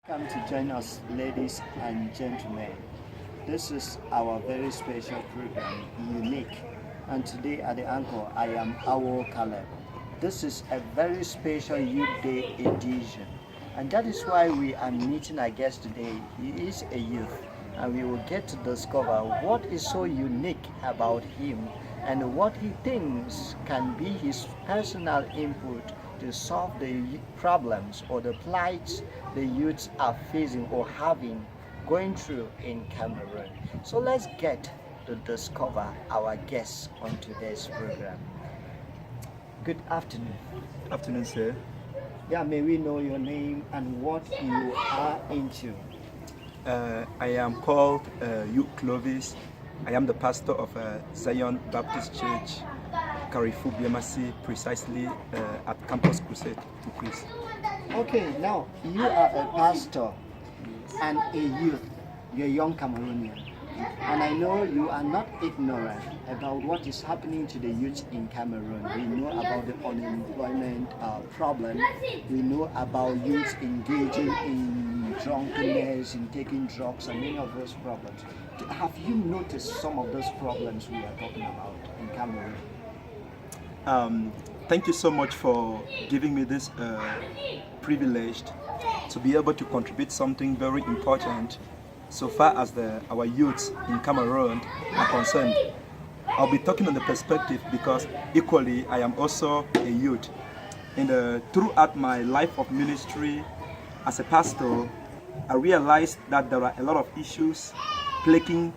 Come to join us, ladies and gentlemen. This is our very special program, Unique. And today at the anchor, I am Awoh Caleb. This is a very special Youth Day edition. And that is why we are meeting our guest today. He is a youth. And we will get to discover what is so unique about him and what he thinks can be his personal input to solve the problems or the plights the youths are facing or having going through in Cameroon. So let's get to discover our guests on today's program. Good afternoon. Afternoon, sir. Yeah, may we know your name and what you are into? I am called Yuh Clovis. I am the pastor of Zion Baptist Church, Carrefour BMC, precisely at Campus Crusade to Christ. Okay, now you are a pastor and a youth. You're a young Cameroonian. And I know you are not ignorant about what is happening to the youth in Cameroon. We know about the unemployment problem. We know about youth engaging in drunkenness, in taking drugs, and many of those problems. Have you noticed some of those problems we are talking about in Cameroon? Thank you so much for giving me this privilege to be able to contribute something very important so far as our youths in Cameroon are concerned. I'll be talking on the perspective because equally I am also a youth. And throughout my life of ministry as a pastor, I realized that there are a lot of issues plaguing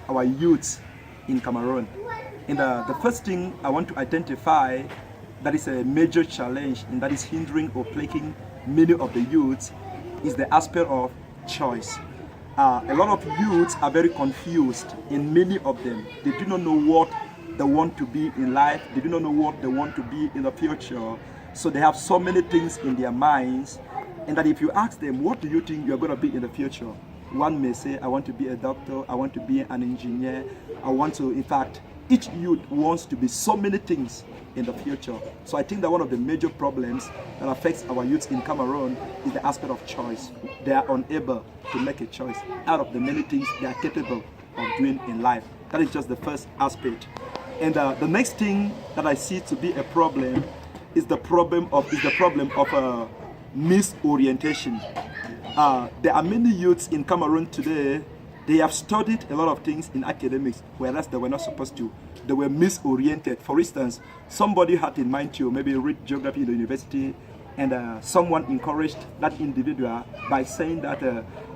our youths in Cameroon. And the first thing I want to identify that is a major challenge and that is hindering or plaguing many of the youths is the aspect of choice. A lot of youths are very confused, and many of them, they do not know what they want to be in life, they do not know what they want to be in the future. So they have so many things in their minds, and that if you ask them, what do you think you're going to be in the future? One may say, I want to be a doctor, I want to be an engineer, I want to, in fact, each youth wants to be so many things in the future. So I think that one of the major problems that affects our youth in Cameroon is the aspect of choice. They are unable to make a choice out of the many things they are capable of doing in life. That is just the first aspect. And the next thing that I see to be a problem is the problem of misorientation. There are many youths in Cameroon today. They have studied a lot of things in academics, whereas they were not supposed to. They were misoriented. For instance, somebody had in mind to maybe read geography in the university, and someone encouraged that individual by saying that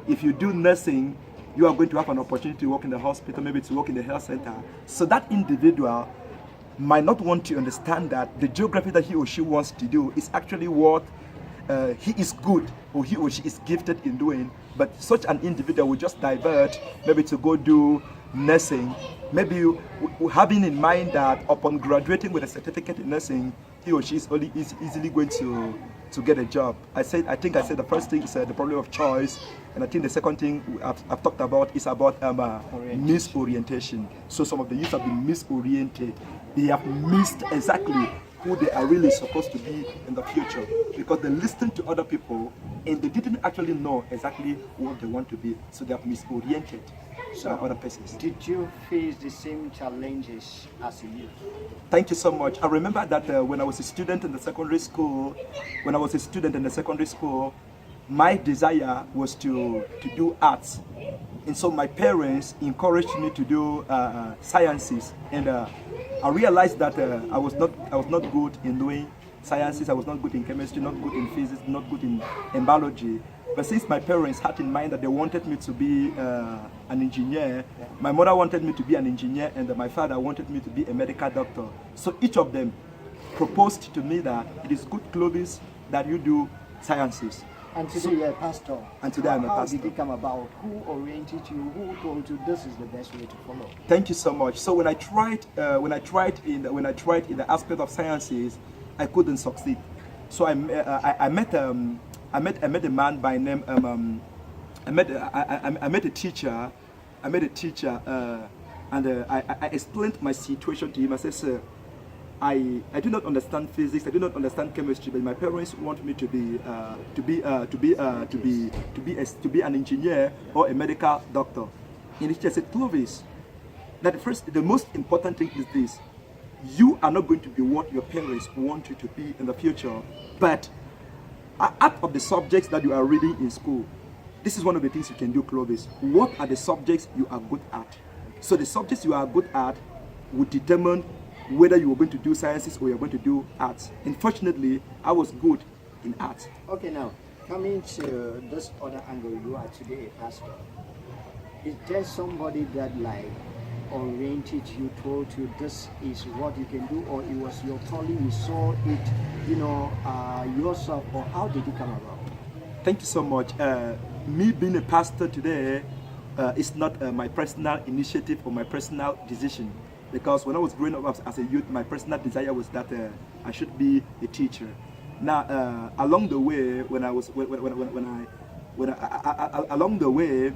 if you do nursing, you are going to have an opportunity to work in the hospital, maybe to work in the health center. So that individual might not want to understand that the geography that he or she wants to do is actually what he is good or he or she is gifted in doing, but such an individual will just divert maybe to go do nursing, maybe having in mind that upon graduating with a certificate in nursing, he or she is easily going to get a job. I think I said the first thing is the problem of choice, and I think the second thing I've talked about is about misorientation. So some of the youth have been misoriented. They have missed exactly who they are really supposed to be in the future because they listened to other people and they didn't actually know exactly what they want to be, so they have misoriented other persons. Did you face the same challenges as a youth? Thank you so much. I remember that when I was a student in the secondary school, my desire was to do arts. And so my parents encouraged me to do sciences, and I realized that I was not good in doing sciences. I was not good in chemistry, not good in physics, not good in biology. But since my parents had in mind that they wanted me to be an engineer, my mother wanted me to be an engineer, and my father wanted me to be a medical doctor. So each of them proposed to me that it is good, Clovis, that you do sciences. And today you're a pastor. And today I'm a pastor. How did it come about? Who oriented you? Who told you this is the best way to follow? Thank you so much. So when I tried in the aspect of sciences, I couldn't succeed. So I met a man by name I met a teacher, and I explained my situation to him. I said, sir, I do not understand physics. I do not understand chemistry. But my parents want me to be an engineer or a medical doctor. And he said, Clovis, that the most important thing is this: you are not going to be what your parents want you to be in the future, but out of the subjects that you are reading in school, this is one of the things you can do, Clovis. What are the subjects you are good at? So the subjects you are good at will determine whether you are going to do sciences or you're going to do arts. Unfortunately, I was good in arts. Okay, now, coming to this other angle, you are today a pastor. Is there somebody that like oriented you, told you this is what you can do, or it was your calling, you saw it, yourself, or how did it come about? Thank you so much. Me being a pastor today is not my personal initiative or my personal decision. Because when I was growing up as a youth, my personal desire was that I should be a teacher. Now, along the way, along the way,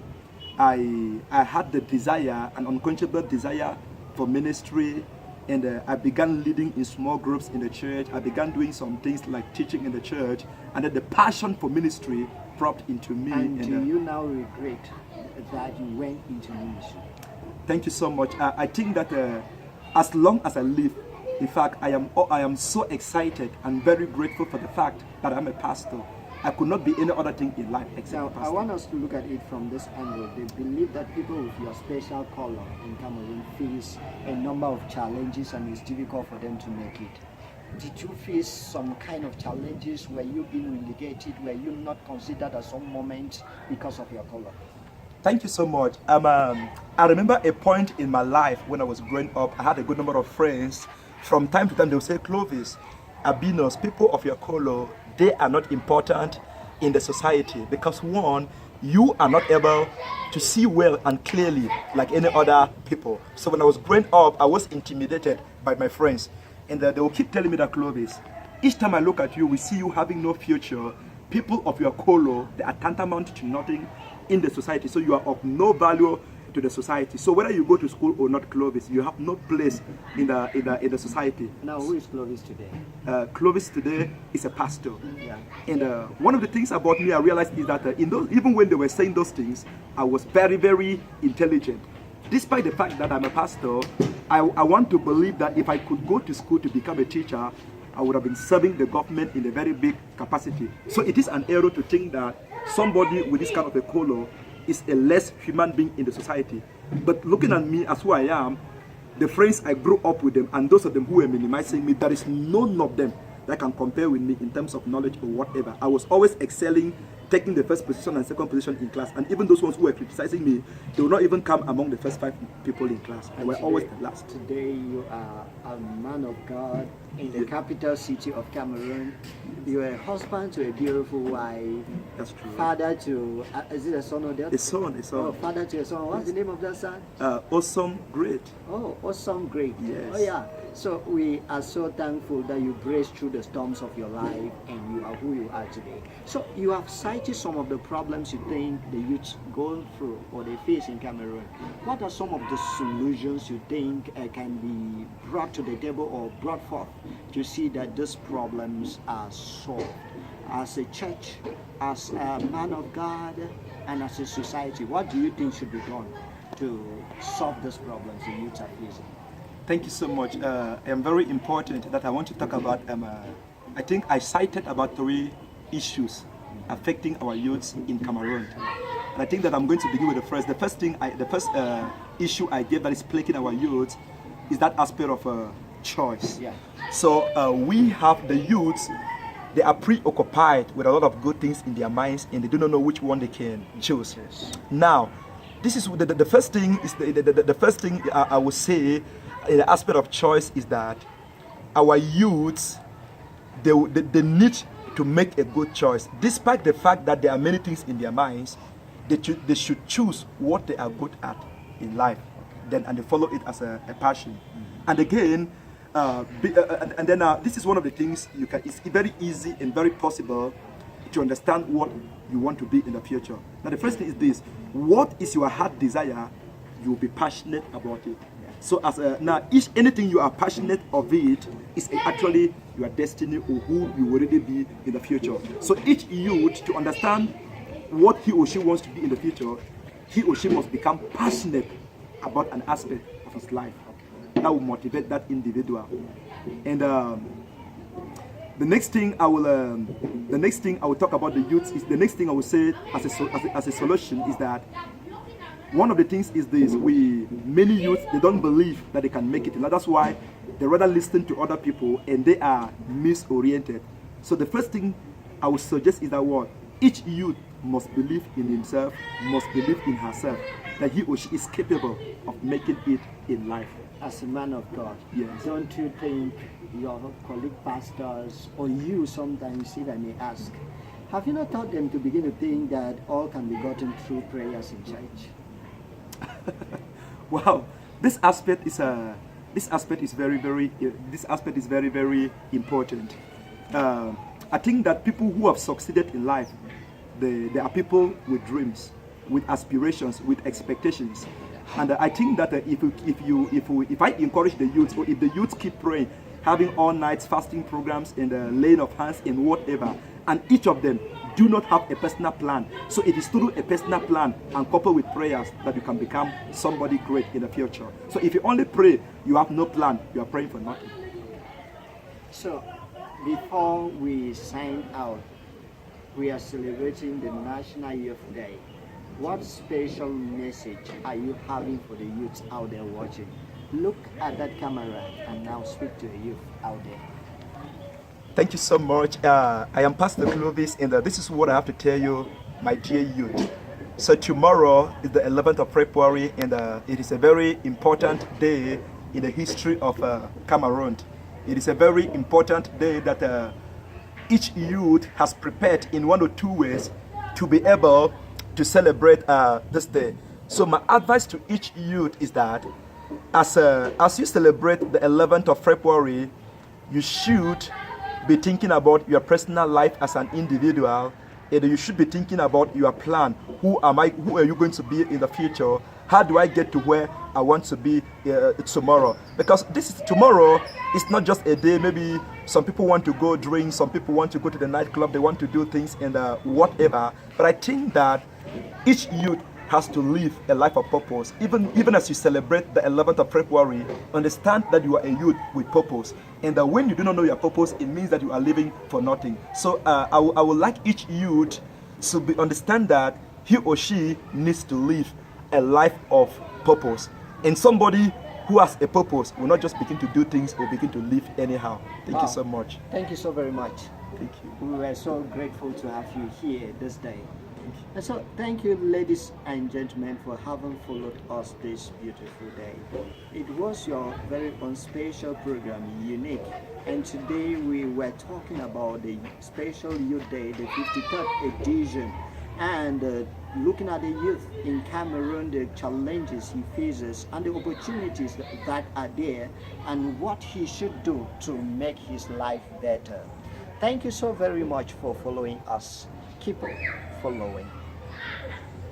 I had the desire, an unquenchable desire for ministry, and I began leading in small groups in the church. I began doing some things like teaching in the church, and then the passion for ministry propped into me. And do you now regret that you went into ministry? Thank you so much. I think that as long as I live, in fact, I am so excited and very grateful for the fact that I'm a pastor. I could not be any other thing in life except now, a pastor. I want us to look at it from this angle. They believe that people with your special color in Cameroon face a number of challenges and it's difficult for them to make it. Did you face some kind of challenges? Were you being relegated? Were you not considered at some moment because of your color? Thank you so much. I remember a point in my life when I was growing up. I had a good number of friends. From time to time, they would say, Clovis, albinos, people of your color, they are not important in the society because one, you are not able to see well and clearly like any other people. So when I was growing up, I was intimidated by my friends. And they will keep telling me that, Clovis, each time I look at you, we see you having no future. People of your color, they are tantamount to nothing in the society, so you are of no value to the society. So whether you go to school or not, Clovis, you have no place in the society. Now, who is Clovis today? Clovis today is a pastor. Yeah. And one of the things about me I realized is that even when they were saying those things, I was very, very intelligent. Despite the fact that I'm a pastor, I want to believe that if I could go to school to become a teacher, I would have been serving the government in a very big capacity. So it is an error to think that somebody with this kind of a color is a less human being in the society. But looking at me as who I am, the friends I grew up with them, and those of them who were minimizing me, there is none of them that can compare with me in terms of knowledge or whatever. I was always excelling, taking the first position and second position in class. And even those ones who were criticizing me, they will not even come among the first 5 people in class. I were always the last. Today you are a man of God in the capital city of Cameroon. You are a husband to a beautiful wife. That's true. Father to, is it a son or daughter? A son. Oh, father to a son. What's the name of that son? Awesome, great. Oh, awesome, great. Yes. Oh, yeah. So we are so thankful that you braced through the storms of your life and you are who you are today. So you have cited some of the problems you think the youth go through or they face in Cameroon. What are some of the solutions you think can be brought to the table or brought forth to see that these problems are solved? As a church, as a man of God, and as a society, what do you think should be done to solve these problems the youth are facing? Thank you so much. Very important that I want to talk about. I think I cited about 3 issues affecting our youths in Cameroon. And I think that I'm going to begin with the first. The first issue I gave that is plaguing our youth is that aspect of choice. Yeah. So we have the youths. They are preoccupied with a lot of good things in their minds, and they do not know which one they can choose. Yes. Now, this is the first thing. Is the first thing I would say in the aspect of choice is that our youths they need to make a good choice, despite the fact that there are many things in their minds. They should choose what they are good at in life, and they follow it as a passion. And again, this is one of the things you can. It's very easy and very possible to understand what you want to be in the future. Now, the first thing is this: what is your heart desire? You'll be passionate about it. So as now, anything you are passionate of it is actually your destiny or who you will already be in the future. So each youth, to understand what he or she wants to be in the future, he or she must become passionate about an aspect of his life that will motivate that individual. And the next thing I will talk about the youth is, the next thing I will say as a solution is that one of the things is this: many youth, they don't believe that they can make it. And that's why they rather listen to other people and they are misoriented. So the first thing I would suggest is that each youth must believe in himself, must believe in herself, that he or she is capable of making it in life. As a man of God, yes. Don't you think your colleague pastors, or you sometimes, if I may ask, have you not taught them to begin to think that all can be gotten through prayers in church? Wow, this aspect is very, very important. I think that people who have succeeded in life, they are people with dreams, with aspirations, with expectations. And I think that if I encourage the youth, or if the youth keep praying, having all night fasting programs in the laying of hands and whatever, and each of them do not have a personal plan. So it is through a personal plan and coupled with prayers that you can become somebody great in the future. So if you only pray, you have no plan, you are praying for nothing. So before we sign out, we are celebrating the National Youth Day. What special message are you having for the youth out there watching? Look at that camera and now speak to the youth out there. Thank you so much. I am Pastor Clovis, and this is what I have to tell you, my dear youth. So tomorrow is the 11th of February, and it is a very important day in the history of Cameroon. It is a very important day that each youth has prepared in one or two ways to be able to celebrate this day. So my advice to each youth is that as you celebrate the 11th of February, you should be thinking about your personal life as an individual, and you should be thinking about your plan. Who are you going to be in the future? How do I get to where I want to be tomorrow? Because tomorrow is not just a day. Maybe some people want to go drink, some people want to go to the nightclub, they want to do things and whatever. But I think that each youth has to live a life of purpose. Even as you celebrate the 11th of February, understand that you are a youth with purpose. And that when you do not know your purpose, it means that you are living for nothing. So I would like each youth to understand that he or she needs to live a life of purpose. And somebody who has a purpose will not just begin to do things or begin to live anyhow. Thank you so much. Thank you so very much. Thank you. We were so grateful to have you here this day. And so thank you, ladies and gentlemen, for having followed us this beautiful day. It was your very own special program, Unique. And today we were talking about the special Youth Day, the 53rd edition. And looking at the youth in Cameroon, the challenges he faces and the opportunities that are there, and what he should do to make his life better. Thank you so very much for following us. Keep following.